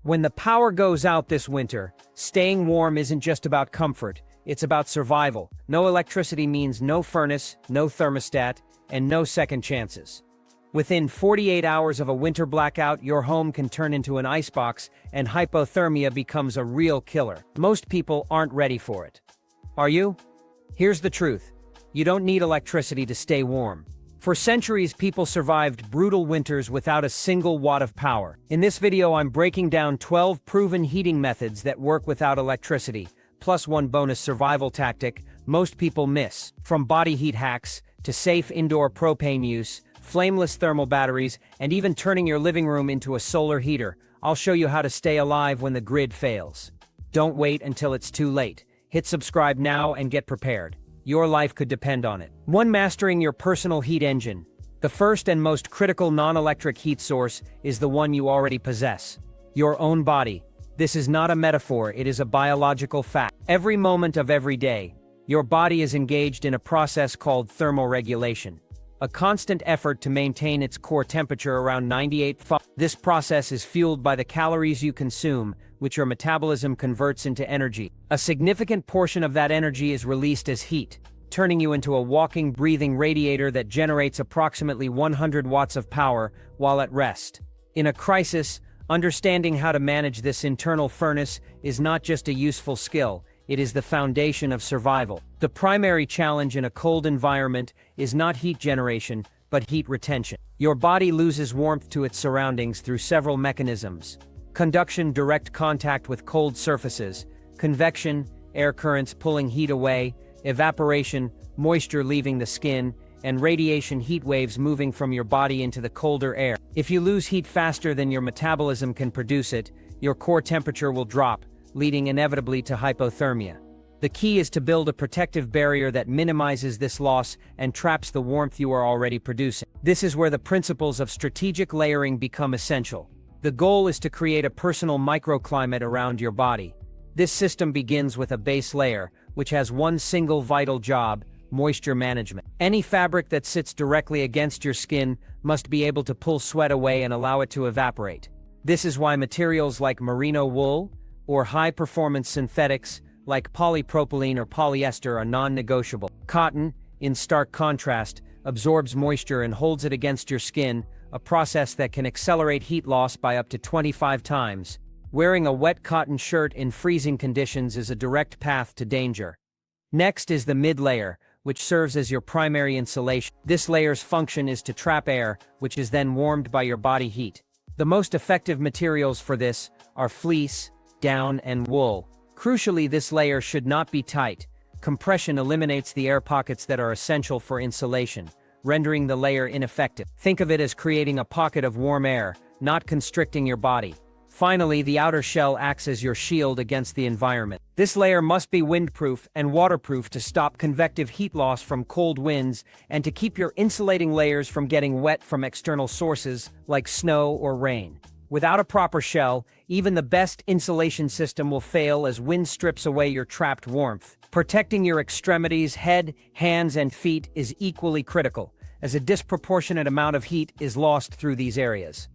When the power goes out this winter, staying warm isn't just about comfort, it's about survival. No electricity means no furnace, no thermostat, and no second chances. Within 48 hours of a winter blackout, your home can turn into an icebox, and hypothermia becomes a real killer. Most people aren't ready for it. Are you? Here's the truth. You don't need electricity to stay warm. For centuries, people survived brutal winters without a single watt of power. In this video, I'm breaking down 12 proven heating methods that work without electricity, plus one bonus survival tactic most people miss. From body heat hacks, to safe indoor propane use, flameless thermal batteries, and even turning your living room into a solar heater, I'll show you how to stay alive when the grid fails. Don't wait until it's too late. Hit subscribe now and get prepared. Your life could depend on it. 1. Mastering your personal heat engine. The first and most critical non-electric heat source is the one you already possess: your own body. This is not a metaphor, it is a biological fact. Every moment of every day, your body is engaged in a process called thermoregulation, a constant effort to maintain its core temperature around 98 F. This process is fueled by the calories you consume, which your metabolism converts into energy. A significant portion of that energy is released as heat, turning you into a walking, breathing radiator that generates approximately 100 watts of power while at rest. In a crisis, understanding how to manage this internal furnace is not just a useful skill, it is the foundation of survival. The primary challenge in a cold environment is not heat generation, but heat retention. Your body loses warmth to its surroundings through several mechanisms: conduction, direct contact with cold surfaces; convection, air currents pulling heat away; evaporation, moisture leaving the skin; and radiation, heat waves moving from your body into the colder air. If you lose heat faster than your metabolism can produce it, your core temperature will drop, leading inevitably to hypothermia. The key is to build a protective barrier that minimizes this loss and traps the warmth you are already producing. This is where the principles of strategic layering become essential. The goal is to create a personal microclimate around your body. This system begins with a base layer, which has one single vital job: moisture management. Any fabric that sits directly against your skin must be able to pull sweat away and allow it to evaporate. This is why materials like merino wool or high-performance synthetics like polypropylene or polyester are non-negotiable. Cotton, in stark contrast, absorbs moisture and holds it against your skin, a process that can accelerate heat loss by up to 25 times. Wearing a wet cotton shirt in freezing conditions is a direct path to danger. Next is the mid-layer, which serves as your primary insulation. This layer's function is to trap air, which is then warmed by your body heat. The most effective materials for this are fleece, down, and wool. Crucially, this layer should not be tight. Compression eliminates the air pockets that are essential for insulation, rendering the layer ineffective. Think of it as creating a pocket of warm air, not constricting your body. Finally, the outer shell acts as your shield against the environment. This layer must be windproof and waterproof to stop convective heat loss from cold winds and to keep your insulating layers from getting wet from external sources like snow or rain. Without a proper shell, even the best insulation system will fail as wind strips away your trapped warmth. Protecting your extremities, head, hands, and feet is equally critical, as a disproportionate amount of heat is lost through these areas.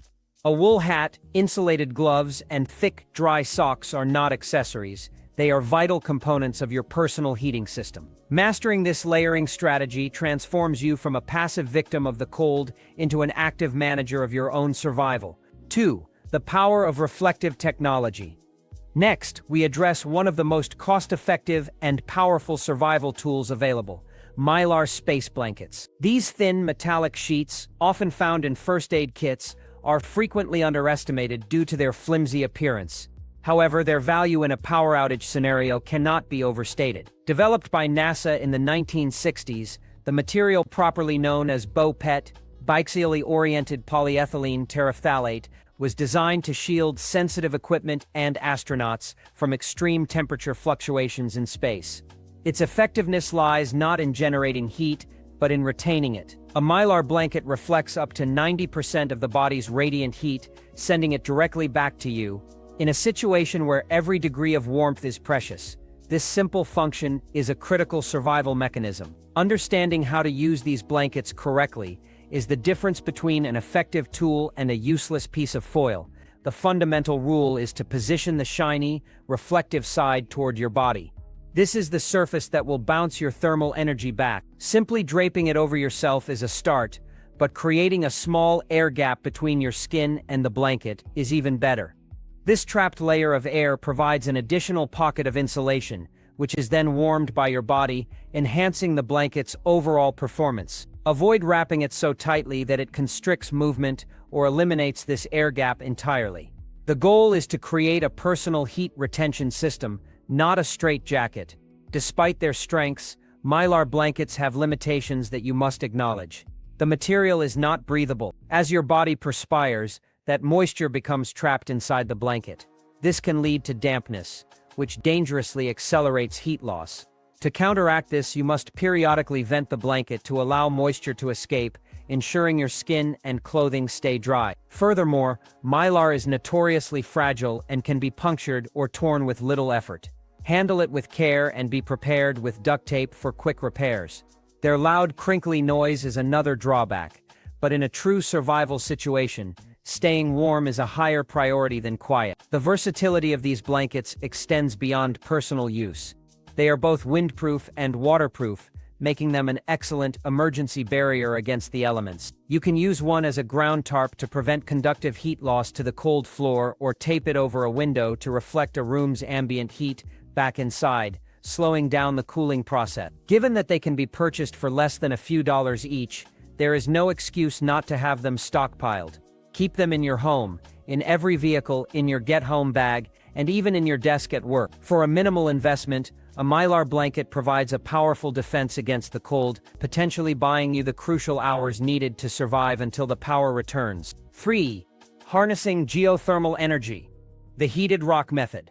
A wool hat, insulated gloves, and thick, dry socks are not accessories. They are vital components of your personal heating system. Mastering this layering strategy transforms you from a passive victim of the cold into an active manager of your own survival. 2. The power of reflective technology. Next, we address one of the most cost-effective and powerful survival tools available: Mylar space blankets. These thin metallic sheets, often found in first aid kits, are frequently underestimated due to their flimsy appearance. However, their value in a power outage scenario cannot be overstated. Developed by NASA in the 1960s, the material properly known as BOPET, biaxially oriented polyethylene terephthalate, was designed to shield sensitive equipment and astronauts from extreme temperature fluctuations in space. Its effectiveness lies not in generating heat, but in retaining it. A Mylar blanket reflects up to 90% of the body's radiant heat, sending it directly back to you. In a situation where every degree of warmth is precious, this simple function is a critical survival mechanism. Understanding how to use these blankets correctly is the difference between an effective tool and a useless piece of foil. the fundamental rule is to position the shiny, reflective side toward your body. This is the surface that will bounce your thermal energy back. Simply draping it over yourself is a start, but creating a small air gap between your skin and the blanket is even better. This trapped layer of air provides an additional pocket of insulation, which is then warmed by your body, enhancing the blanket's overall performance. Avoid wrapping it so tightly that it constricts movement or eliminates this air gap entirely. The goal is to create a personal heat retention system, not a straitjacket. Despite their strengths, Mylar blankets have limitations that you must acknowledge. The material is not breathable. As your body perspires, that moisture becomes trapped inside the blanket. This can lead to dampness, which dangerously accelerates heat loss. To counteract this, you must periodically vent the blanket to allow moisture to escape, ensuring your skin and clothing stay dry. Furthermore, Mylar is notoriously fragile and can be punctured or torn with little effort. Handle it with care and be prepared with duct tape for quick repairs. Their loud, crinkly noise is another drawback, but in a true survival situation, staying warm is a higher priority than quiet. The versatility of these blankets extends beyond personal use. They are both windproof and waterproof, making them an excellent emergency barrier against the elements. You can use one as a ground tarp to prevent conductive heat loss to the cold floor or tape it over a window to reflect a room's ambient heat back inside, slowing down the cooling process. Given that they can be purchased for less than a few dollars each, there is no excuse not to have them stockpiled. Keep them in your home, in every vehicle, in your get-home bag, and even in your desk at work. For a minimal investment, a Mylar blanket provides a powerful defense against the cold, potentially buying you the crucial hours needed to survive until the power returns. 3. Harnessing geothermal energy. The heated rock method.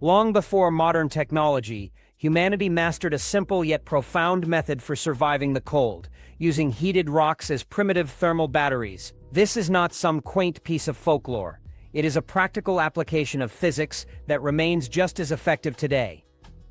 Long before modern technology, humanity mastered a simple yet profound method for surviving the cold, using heated rocks as primitive thermal batteries. This is not some quaint piece of folklore. It is a practical application of physics that remains just as effective today.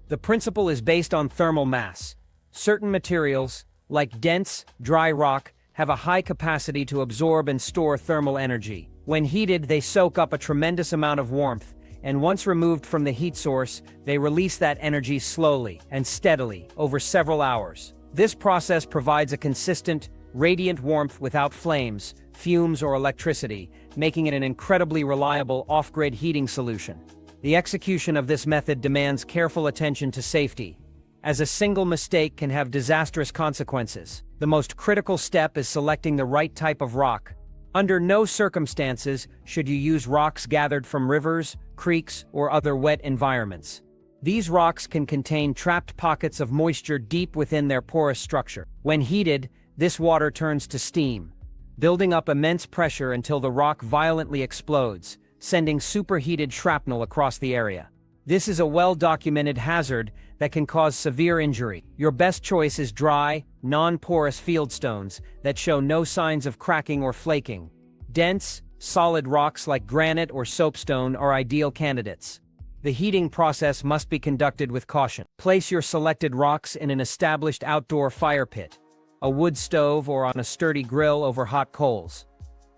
The principle is based on thermal mass. Certain materials, like dense, dry rock, have a high capacity to absorb and store thermal energy. When heated, they soak up a tremendous amount of warmth, and once removed from the heat source, they release that energy slowly and steadily over several hours. This process provides a consistent, radiant warmth without flames, fumes, or electricity, making it an incredibly reliable off-grid heating solution. The execution of this method demands careful attention to safety, as a single mistake can have disastrous consequences. The most critical step is selecting the right type of rock. Under no circumstances should you use rocks gathered from rivers, creeks, or other wet environments. These rocks can contain trapped pockets of moisture deep within their porous structure. When heated, this water turns to steam, building up immense pressure until the rock violently explodes, sending superheated shrapnel across the area. This is a well-documented hazard that can cause severe injury. Your best choice is dry, non-porous fieldstones that show no signs of cracking or flaking. Dense, solid rocks like granite or soapstone are ideal candidates. The heating process must be conducted with caution. Place your selected rocks in an established outdoor fire pit, a wood stove, or on a sturdy grill over hot coals.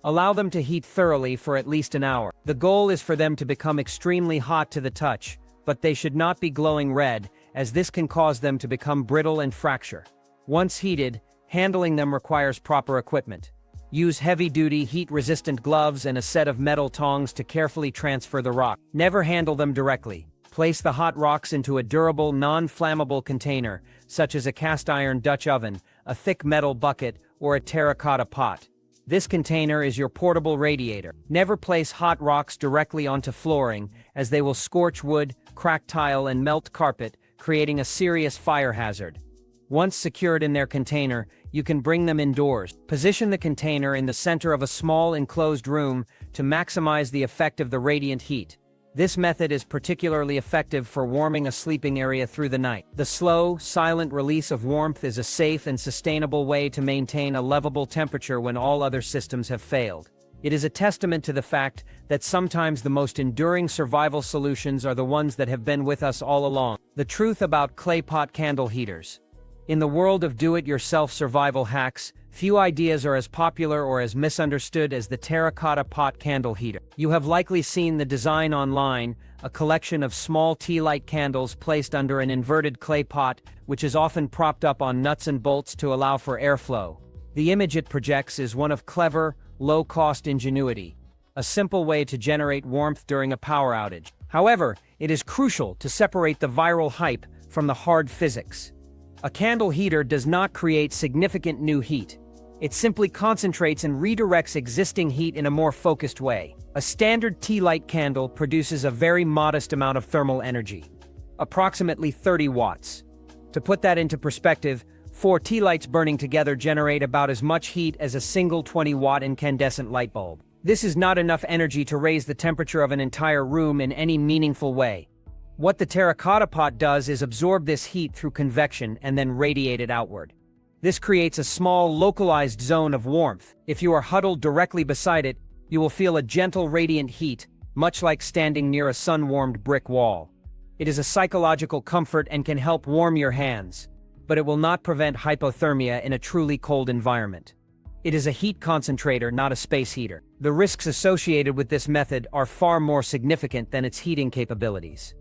Allow them to heat thoroughly for at least an hour. The goal is for them to become extremely hot to the touch, but they should not be glowing red, as this can cause them to become brittle and fracture. Once heated, handling them requires proper equipment. Use heavy-duty, heat-resistant gloves and a set of metal tongs to carefully transfer the rock. Never handle them directly. Place the hot rocks into a durable, non-flammable container, such as a cast-iron Dutch oven, a thick metal bucket, or a terracotta pot. This container is your portable radiator. Never place hot rocks directly onto flooring, as they will scorch wood, crack tile, and melt carpet, creating a serious fire hazard. Once secured in their container, you can bring them indoors. Position the container in the center of a small enclosed room to maximize the effect of the radiant heat. This method is particularly effective for warming a sleeping area through the night. The slow, silent release of warmth is a safe and sustainable way to maintain a livable temperature when all other systems have failed. It is a testament to the fact that sometimes the most enduring survival solutions are the ones that have been with us all along. The truth about clay pot candle heaters. In the world of do-it-yourself survival hacks, few ideas are as popular or as misunderstood as the terracotta pot candle heater. You have likely seen the design online, a collection of small tea light candles placed under an inverted clay pot, which is often propped up on nuts and bolts to allow for airflow. The image it projects is one of clever, low-cost ingenuity, a simple way to generate warmth during a power outage. However, it is crucial to separate the viral hype from the hard physics. A candle heater does not create significant new heat. It simply concentrates and redirects existing heat in a more focused way. A standard tea light candle produces a very modest amount of thermal energy, approximately 30 watts. To put that into perspective, 4 tea lights burning together generate about as much heat as a single 20-watt incandescent light bulb. This is not enough energy to raise the temperature of an entire room in any meaningful way. What the terracotta pot does is absorb this heat through convection and then radiate it outward. This creates a small, localized zone of warmth. If you are huddled directly beside it, you will feel a gentle, radiant heat, much like standing near a sun-warmed brick wall. It is a psychological comfort and can help warm your hands, but it will not prevent hypothermia in a truly cold environment. It is a heat concentrator, not a space heater. The risks associated with this method are far more significant than its heating capabilities.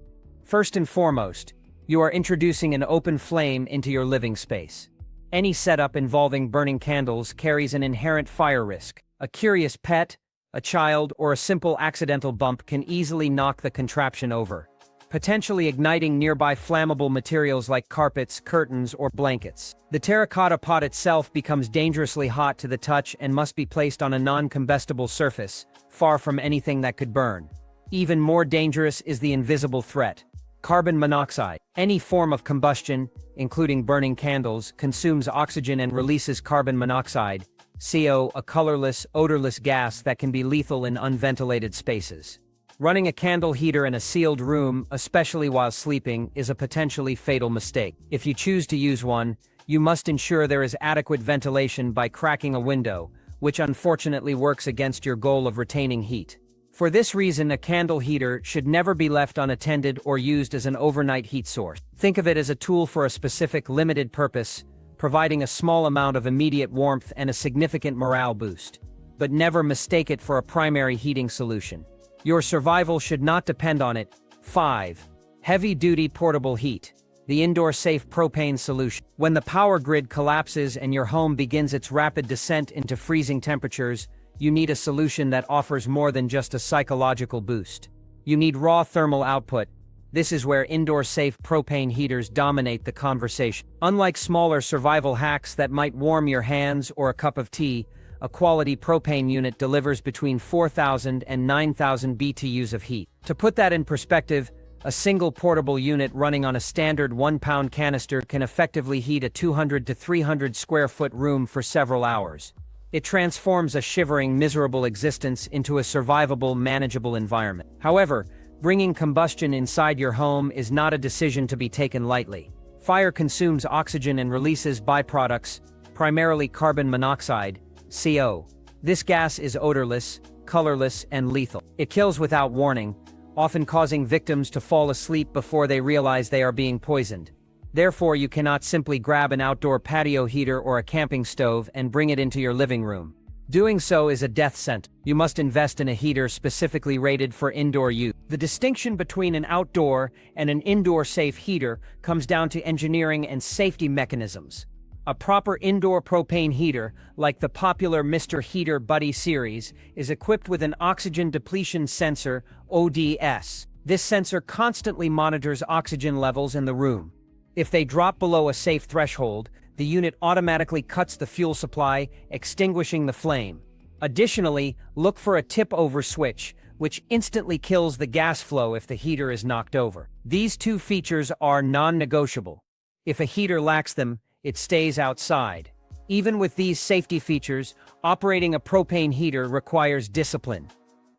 First and foremost, you are introducing an open flame into your living space. Any setup involving burning candles carries an inherent fire risk. A curious pet, a child, or a simple accidental bump can easily knock the contraption over, potentially igniting nearby flammable materials like carpets, curtains, or blankets. The terracotta pot itself becomes dangerously hot to the touch and must be placed on a non-combustible surface, far from anything that could burn. Even more dangerous is the invisible threat: carbon monoxide. Any form of combustion, including burning candles, consumes oxygen and releases carbon monoxide, CO, a colorless, odorless gas that can be lethal in unventilated spaces. Running a candle heater in a sealed room, especially while sleeping, is a potentially fatal mistake. If you choose to use one, you must ensure there is adequate ventilation by cracking a window, which unfortunately works against your goal of retaining heat. For this reason, a candle heater should never be left unattended or used as an overnight heat source. Think of it as a tool for a specific, limited purpose, providing a small amount of immediate warmth and a significant morale boost. But never mistake it for a primary heating solution. Your survival should not depend on it. 5. Heavy-duty portable heat. The indoor-safe propane solution. When the power grid collapses and your home begins its rapid descent into freezing temperatures, you need a solution that offers more than just a psychological boost. You need raw thermal output. This is where indoor-safe propane heaters dominate the conversation. Unlike smaller survival hacks that might warm your hands or a cup of tea, a quality propane unit delivers between 4,000 and 9,000 BTUs of heat. To put that in perspective, a single portable unit running on a standard 1-pound canister can effectively heat a 200 to 300 square foot room for several hours. It transforms a shivering, miserable existence into a survivable, manageable environment. However, bringing combustion inside your home is not a decision to be taken lightly. Fire consumes oxygen and releases byproducts, primarily carbon monoxide, CO. This gas is odorless, colorless, and lethal. It kills without warning, often causing victims to fall asleep before they realize they are being poisoned. Therefore, you cannot simply grab an outdoor patio heater or a camping stove and bring it into your living room. Doing so is a death sentence. You must invest in a heater specifically rated for indoor use. The distinction between an outdoor and an indoor-safe heater comes down to engineering and safety mechanisms. A proper indoor propane heater, like the popular Mr. Heater Buddy series, is equipped with an oxygen depletion sensor, ODS. This sensor constantly monitors oxygen levels in the room. If they drop below a safe threshold, the unit automatically cuts the fuel supply, extinguishing the flame. Additionally, look for a tip-over switch, which instantly kills the gas flow if the heater is knocked over. These two features are non-negotiable. If a heater lacks them, it stays outside. Even with these safety features, operating a propane heater requires discipline.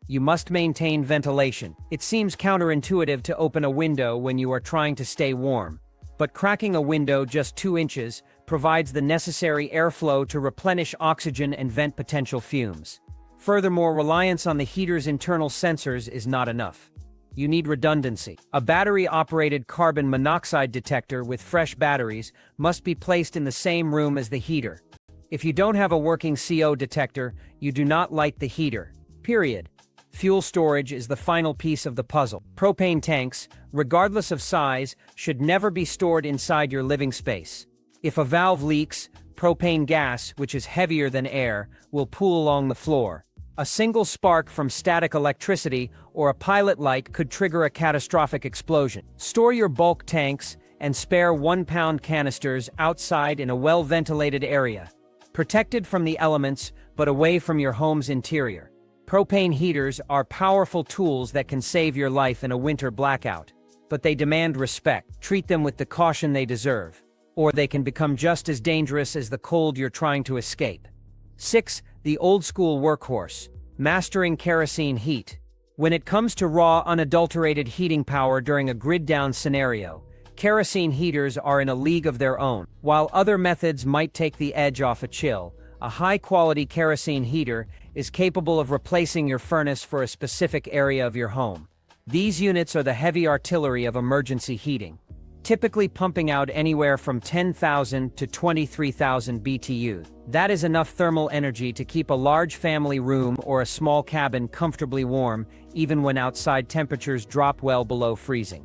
You must maintain ventilation. It seems counterintuitive to open a window when you are trying to stay warm. But cracking a window just 2 inches provides the necessary airflow to replenish oxygen and vent potential fumes. Furthermore, reliance on the heater's internal sensors is not enough. You need redundancy. A battery-operated carbon monoxide detector with fresh batteries must be placed in the same room as the heater. If you don't have a working CO detector, you do not light the heater. Period. Fuel storage is the final piece of the puzzle. Propane tanks, regardless of size, should never be stored inside your living space. If a valve leaks, propane gas, which is heavier than air, will pool along the floor. A single spark from static electricity or a pilot light could trigger a catastrophic explosion. Store your bulk tanks and spare 1-pound canisters outside in a well-ventilated area, protected from the elements but away from your home's interior. Propane heaters are powerful tools that can save your life in a winter blackout, but they demand respect. Treat them with the caution they deserve, or they can become just as dangerous as the cold you're trying to escape. 6. The old-school workhorse, mastering kerosene heat. When it comes to raw, unadulterated heating power during a grid-down scenario, kerosene heaters are in a league of their own. While other methods might take the edge off a chill, a high-quality kerosene heater is capable of replacing your furnace for a specific area of your home. These units are the heavy artillery of emergency heating, typically pumping out anywhere from 10,000 to 23,000 BTU. That is enough thermal energy to keep a large family room or a small cabin comfortably warm, even when outside temperatures drop well below freezing.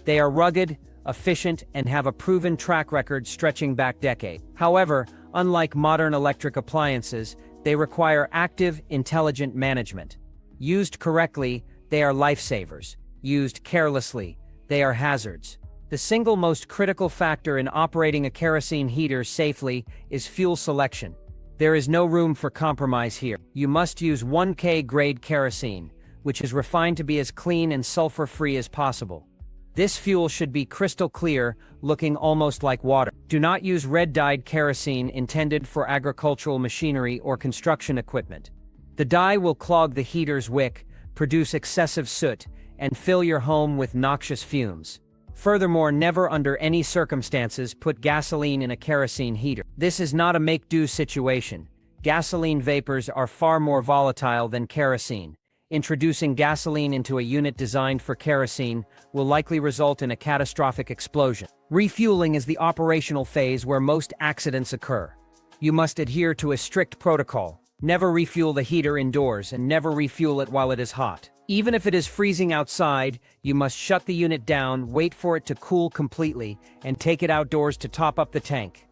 They are rugged, efficient, and have a proven track record stretching back decades. However, unlike modern electric appliances, they require active, intelligent management. Used correctly, they are lifesavers. Used carelessly, they are hazards. The single most critical factor in operating a kerosene heater safely is fuel selection. There is no room for compromise here. You must use 1K grade kerosene, which is refined to be as clean and sulfur-free as possible. This fuel should be crystal clear, looking almost like water. Do not use red-dyed kerosene intended for agricultural machinery or construction equipment. The dye will clog the heater's wick, produce excessive soot, and fill your home with noxious fumes. Furthermore, never under any circumstances put gasoline in a kerosene heater. This is not a make-do situation. Gasoline vapors are far more volatile than kerosene. Introducing gasoline into a unit designed for kerosene will likely result in a catastrophic explosion. Refueling is the operational phase where most accidents occur. You must adhere to a strict protocol. Never refuel the heater indoors and never refuel it while it is hot. Even if it is freezing outside, you must shut the unit down, wait for it to cool completely, and take it outdoors to top up the tank.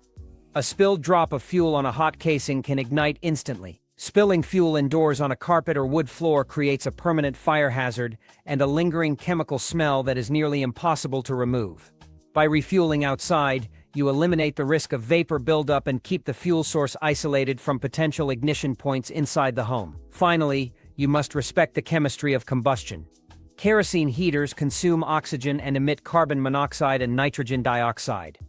A spilled drop of fuel on a hot casing can ignite instantly. Spilling fuel indoors on a carpet or wood floor creates a permanent fire hazard and a lingering chemical smell that is nearly impossible to remove. By refueling outside, you eliminate the risk of vapor buildup and keep the fuel source isolated from potential ignition points inside the home. Finally, you must respect the chemistry of combustion. Kerosene heaters consume oxygen and emit carbon monoxide and nitrogen dioxide.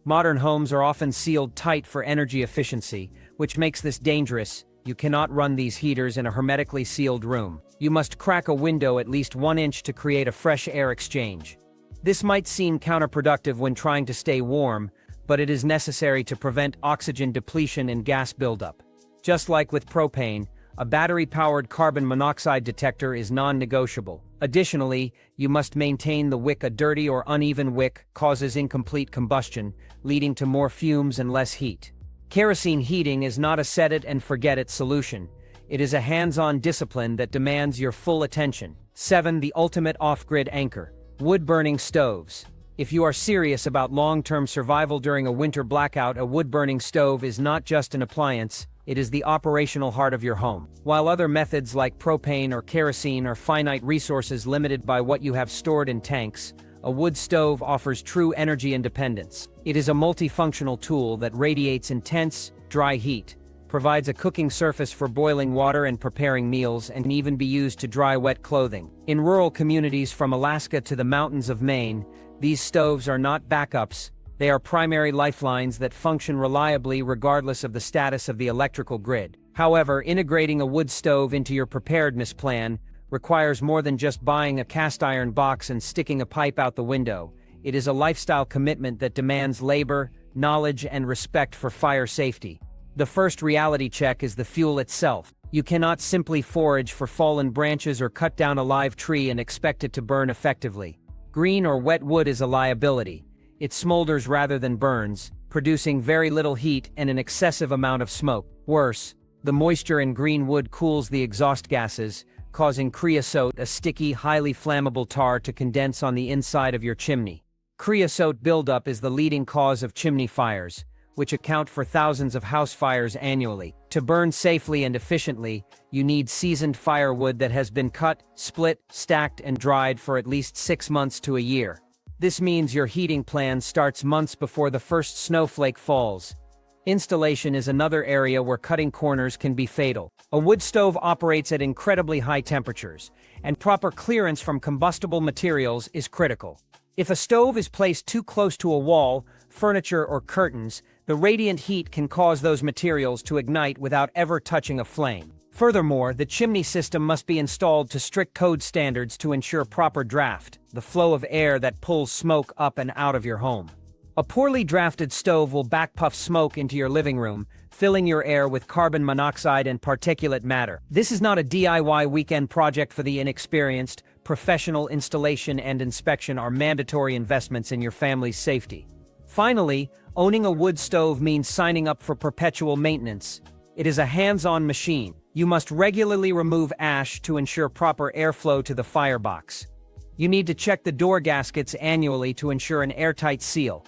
Modern homes are often sealed tight for energy efficiency, which makes this dangerous. You cannot run these heaters in a hermetically sealed room. You must crack a window at least 1 inch to create a fresh air exchange. This might seem counterproductive when trying to stay warm, but it is necessary to prevent oxygen depletion and gas buildup. Just like with propane, a battery-powered carbon monoxide detector is non-negotiable. Additionally, you must maintain the wick. A dirty or uneven wick causes incomplete combustion, leading to more fumes and less heat. Kerosene heating is not a set-it-and-forget-it solution. It is a hands-on discipline that demands your full attention. 7. The ultimate off-grid anchor. Wood-burning stoves. If you are serious about long-term survival during a winter blackout, a wood-burning stove is not just an appliance, it is the operational heart of your home. While other methods like propane or kerosene are finite resources limited by what you have stored in tanks, a wood stove offers true energy independence. It is a multifunctional tool that radiates intense, dry heat, provides a cooking surface for boiling water and preparing meals, and can even be used to dry wet clothing. In rural communities from Alaska to the mountains of Maine, these stoves are not backups. They are primary lifelines that function reliably regardless of the status of the electrical grid. However, integrating a wood stove into your preparedness plan requires more than just buying a cast iron box and sticking a pipe out the window. It is a lifestyle commitment that demands labor, knowledge, and respect for fire safety. The first reality check is the fuel itself. You cannot simply forage for fallen branches or cut down a live tree and expect it to burn effectively. Green or wet wood is a liability. It smolders rather than burns, producing very little heat and an excessive amount of smoke. Worse, the moisture in green wood cools the exhaust gases, causing creosote, a sticky, highly flammable tar, to condense on the inside of your chimney. Creosote buildup is the leading cause of chimney fires, which account for thousands of house fires annually. To burn safely and efficiently, you need seasoned firewood that has been cut, split, stacked, and dried for at least 6 months to a year. This means your heating plan starts months before the first snowflake falls. Installation is another area where cutting corners can be fatal. A wood stove operates at incredibly high temperatures, and proper clearance from combustible materials is critical. If a stove is placed too close to a wall, furniture, or curtains, the radiant heat can cause those materials to ignite without ever touching a flame. Furthermore, the chimney system must be installed to strict code standards to ensure proper draft, the flow of air that pulls smoke up and out of your home. A poorly drafted stove will backpuff smoke into your living room, filling your air with carbon monoxide and particulate matter. This is not a DIY weekend project for the inexperienced. Professional installation and inspection are mandatory investments in your family's safety. Finally, owning a wood stove means signing up for perpetual maintenance. It is a hands-on machine. You must regularly remove ash to ensure proper airflow to the firebox. You need to check the door gaskets annually to ensure an airtight seal.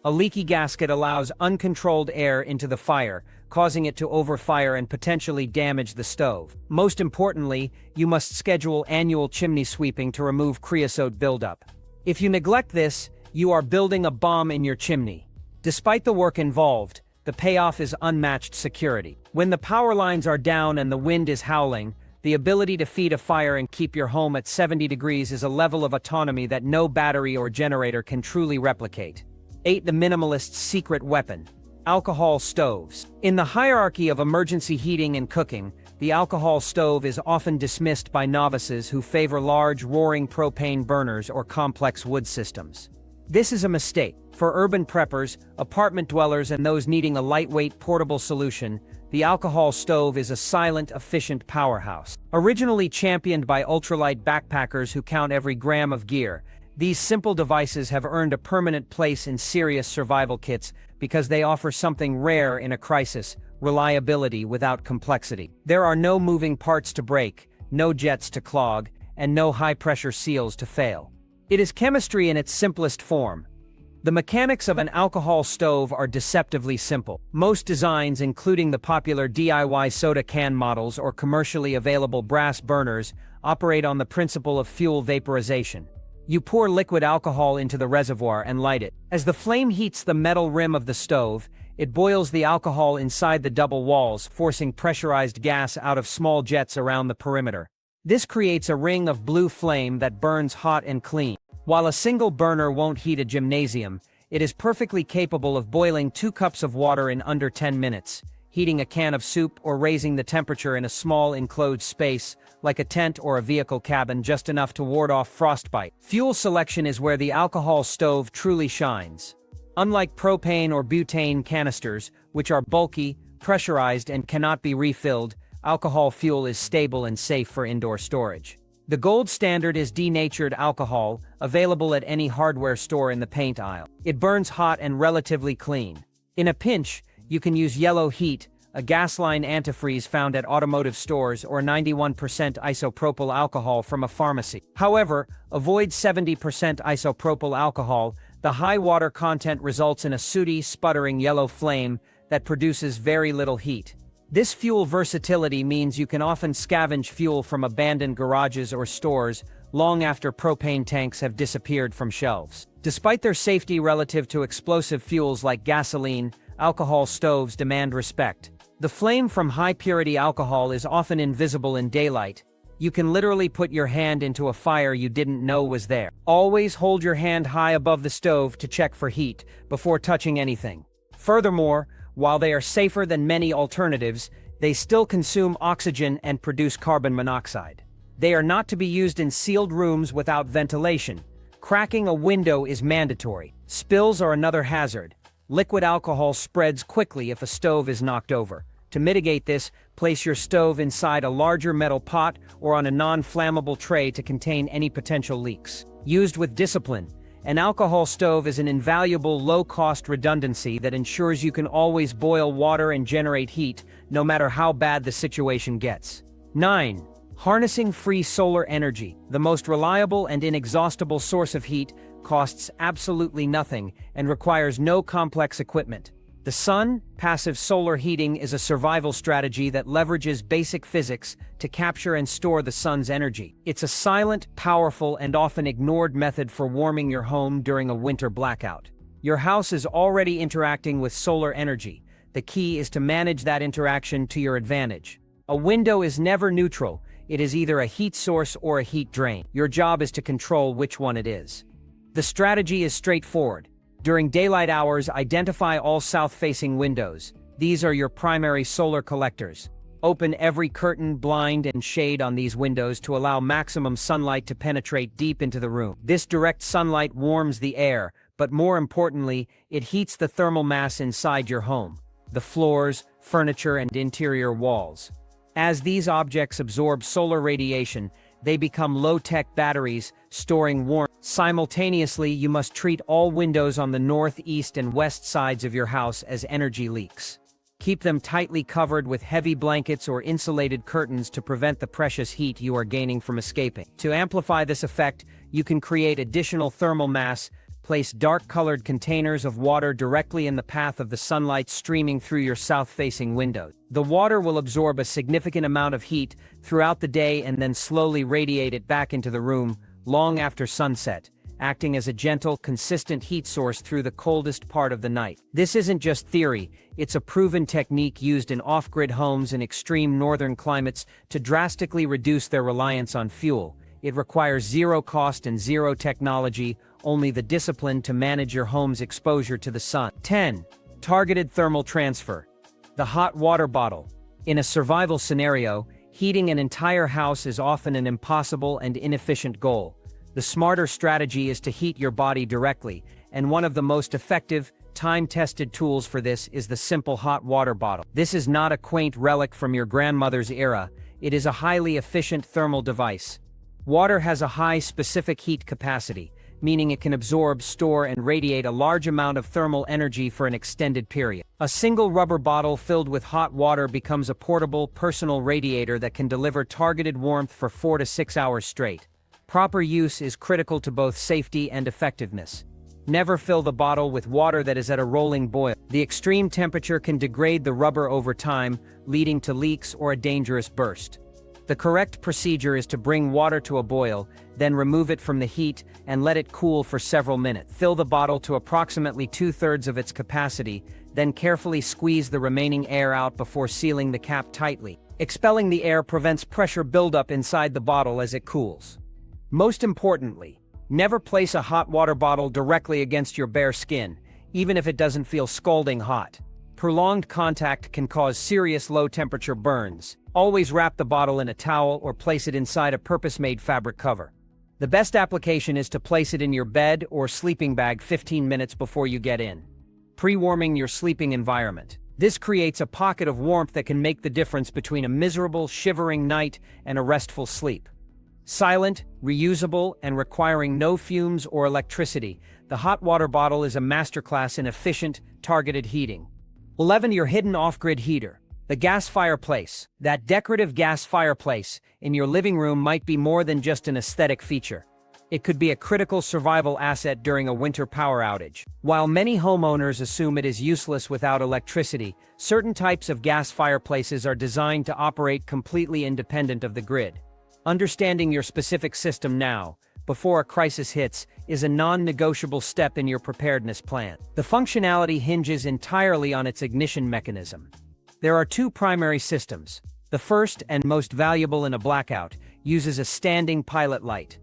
A leaky gasket allows uncontrolled air into the fire, causing it to overfire and potentially damage the stove. Most importantly, you must schedule annual chimney sweeping to remove creosote buildup. If you neglect this, you are building a bomb in your chimney. Despite the work involved, the payoff is unmatched security. When the power lines are down and the wind is howling, the ability to feed a fire and keep your home at 70 degrees is a level of autonomy that no battery or generator can truly replicate. 8. The minimalist's secret weapon: alcohol stoves. In the hierarchy of emergency heating and cooking, the alcohol stove is often dismissed by novices who favor large, roaring propane burners or complex wood systems. This is a mistake. For urban preppers, apartment dwellers, and those needing a lightweight, portable solution, the alcohol stove is a silent, efficient powerhouse. Originally championed by ultralight backpackers who count every gram of gear, these simple devices have earned a permanent place in serious survival kits because they offer something rare in a crisis: reliability without complexity. There are no moving parts to break, no jets to clog, and no high-pressure seals to fail. It is chemistry in its simplest form. The mechanics of an alcohol stove are deceptively simple. Most designs, including the popular DIY soda can models or commercially available brass burners, operate on the principle of fuel vaporization. You pour liquid alcohol into the reservoir and light it. As the flame heats the metal rim of the stove, it boils the alcohol inside the double walls, forcing pressurized gas out of small jets around the perimeter. This creates a ring of blue flame that burns hot and clean. While a single burner won't heat a gymnasium, it is perfectly capable of boiling 2 cups of water in under 10 minutes, heating a can of soup, or raising the temperature in a small enclosed space, like a tent or a vehicle cabin, just enough to ward off frostbite. Fuel selection is where the alcohol stove truly shines. Unlike propane or butane canisters, which are bulky, pressurized, and cannot be refilled, alcohol fuel is stable and safe for indoor storage. The gold standard is denatured alcohol, available at any hardware store in the paint aisle. It burns hot and relatively clean. In a pinch, you can use yellow heat, a gas-line antifreeze found at automotive stores, or 91% isopropyl alcohol from a pharmacy. However, avoid 70% isopropyl alcohol. The high water content results in a sooty, sputtering yellow flame that produces very little heat. This fuel versatility means you can often scavenge fuel from abandoned garages or stores long after propane tanks have disappeared from shelves. Despite their safety relative to explosive fuels like gasoline, alcohol stoves demand respect. The flame from high-purity alcohol is often invisible in daylight. You can literally put your hand into a fire you didn't know was there. Always hold your hand high above the stove to check for heat before touching anything. Furthermore, while they are safer than many alternatives, they still consume oxygen and produce carbon monoxide. They are not to be used in sealed rooms without ventilation. Cracking a window is mandatory. Spills are another hazard. Liquid alcohol spreads quickly if a stove is knocked over. To mitigate this, place your stove inside a larger metal pot or on a non-flammable tray to contain any potential leaks. Used with discipline, an alcohol stove is an invaluable low-cost redundancy that ensures you can always boil water and generate heat, no matter how bad the situation gets. 9. Harnessing free solar energy. The most reliable and inexhaustible source of heat, costs absolutely nothing and requires no complex equipment. The sun, passive solar heating, is a survival strategy that leverages basic physics to capture and store the sun's energy. It's a silent, powerful, and often ignored method for warming your home during a winter blackout. Your house is already interacting with solar energy. The key is to manage that interaction to your advantage. A window is never neutral. It is either a heat source or a heat drain. Your job is to control which one it is. The strategy is straightforward. During daylight hours, identify all south-facing windows. These are your primary solar collectors. Open every curtain, blind, and shade on these windows to allow maximum sunlight to penetrate deep into the room. This direct sunlight warms the air, but more importantly, it heats the thermal mass inside your home, the floors, furniture, and interior walls. As these objects absorb solar radiation, they become low-tech batteries, storing warmth. Simultaneously, you must treat all windows on the north, east, and west sides of your house as energy leaks. Keep them tightly covered with heavy blankets or insulated curtains to prevent the precious heat you are gaining from escaping. To amplify this effect, you can create additional thermal mass. Place dark-colored containers of water directly in the path of the sunlight streaming through your south-facing windows. The water will absorb a significant amount of heat throughout the day and then slowly radiate it back into the room long after sunset, acting as a gentle, consistent heat source through the coldest part of the night. This isn't just theory, it's a proven technique used in off-grid homes in extreme northern climates to drastically reduce their reliance on fuel. It requires zero cost and zero technology, only the discipline to manage your home's exposure to the sun. 10. Targeted thermal transfer. The hot water bottle. In a survival scenario, heating an entire house is often an impossible and inefficient goal. The smarter strategy is to heat your body directly, and one of the most effective, time-tested tools for this is the simple hot water bottle. This is not a quaint relic from your grandmother's era, it is a highly efficient thermal device. Water has a high specific heat capacity, meaning it can absorb, store, and radiate a large amount of thermal energy for an extended period. A single rubber bottle filled with hot water becomes a portable, personal radiator that can deliver targeted warmth for 4 to 6 hours straight. Proper use is critical to both safety and effectiveness. Never fill the bottle with water that is at a rolling boil. The extreme temperature can degrade the rubber over time, leading to leaks or a dangerous burst. The correct procedure is to bring water to a boil, then remove it from the heat and let it cool for several minutes. Fill the bottle to approximately 2/3 of its capacity, then carefully squeeze the remaining air out before sealing the cap tightly. Expelling the air prevents pressure buildup inside the bottle as it cools. Most importantly, never place a hot water bottle directly against your bare skin, even if it doesn't feel scalding hot. Prolonged contact can cause serious low-temperature burns. Always wrap the bottle in a towel or place it inside a purpose-made fabric cover. The best application is to place it in your bed or sleeping bag 15 minutes before you get in, pre-warming your sleeping environment. This creates a pocket of warmth that can make the difference between a miserable, shivering night and a restful sleep. Silent, reusable, and requiring no fumes or electricity, the hot water bottle is a masterclass in efficient, targeted heating. 11. Your hidden off-grid heater. The gas fireplace. That decorative gas fireplace in your living room might be more than just an aesthetic feature. It could be a critical survival asset during a winter power outage. While many homeowners assume it is useless without electricity, certain types of gas fireplaces are designed to operate completely independent of the grid. Understanding your specific system now, before a crisis hits, is a non-negotiable step in your preparedness plan. The functionality hinges entirely on its ignition mechanism. There are two primary systems. The first, and most valuable in a blackout, uses a standing pilot light.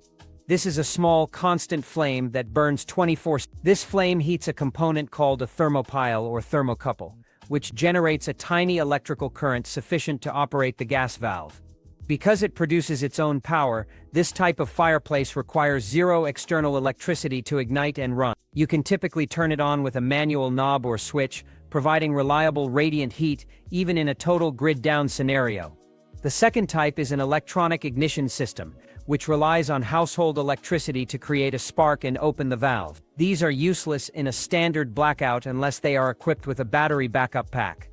This is a small, constant flame that burns 24/7. This flame heats a component called a thermopile or thermocouple, which generates a tiny electrical current sufficient to operate the gas valve. Because it produces its own power, this type of fireplace requires zero external electricity to ignite and run. You can typically turn it on with a manual knob or switch, providing reliable radiant heat even in a total grid-down scenario. The second type is an electronic ignition system, which relies on household electricity to create a spark and open the valve. These are useless in a standard blackout unless they are equipped with a battery backup pack.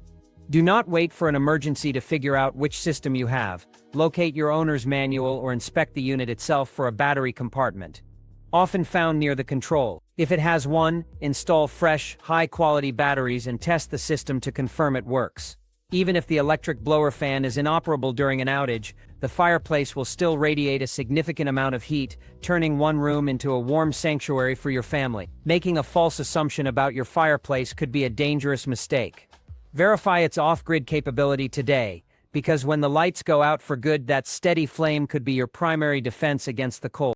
Do not wait for an emergency to figure out which system you have. Locate your owner's manual or inspect the unit itself for a battery compartment, often found near the control. If it has one, install fresh, high-quality batteries and test the system to confirm it works. Even if the electric blower fan is inoperable during an outage, the fireplace will still radiate a significant amount of heat, turning one room into a warm sanctuary for your family. Making a false assumption about your fireplace could be a dangerous mistake. Verify its off-grid capability today, because when the lights go out for good, that steady flame could be your primary defense against the cold.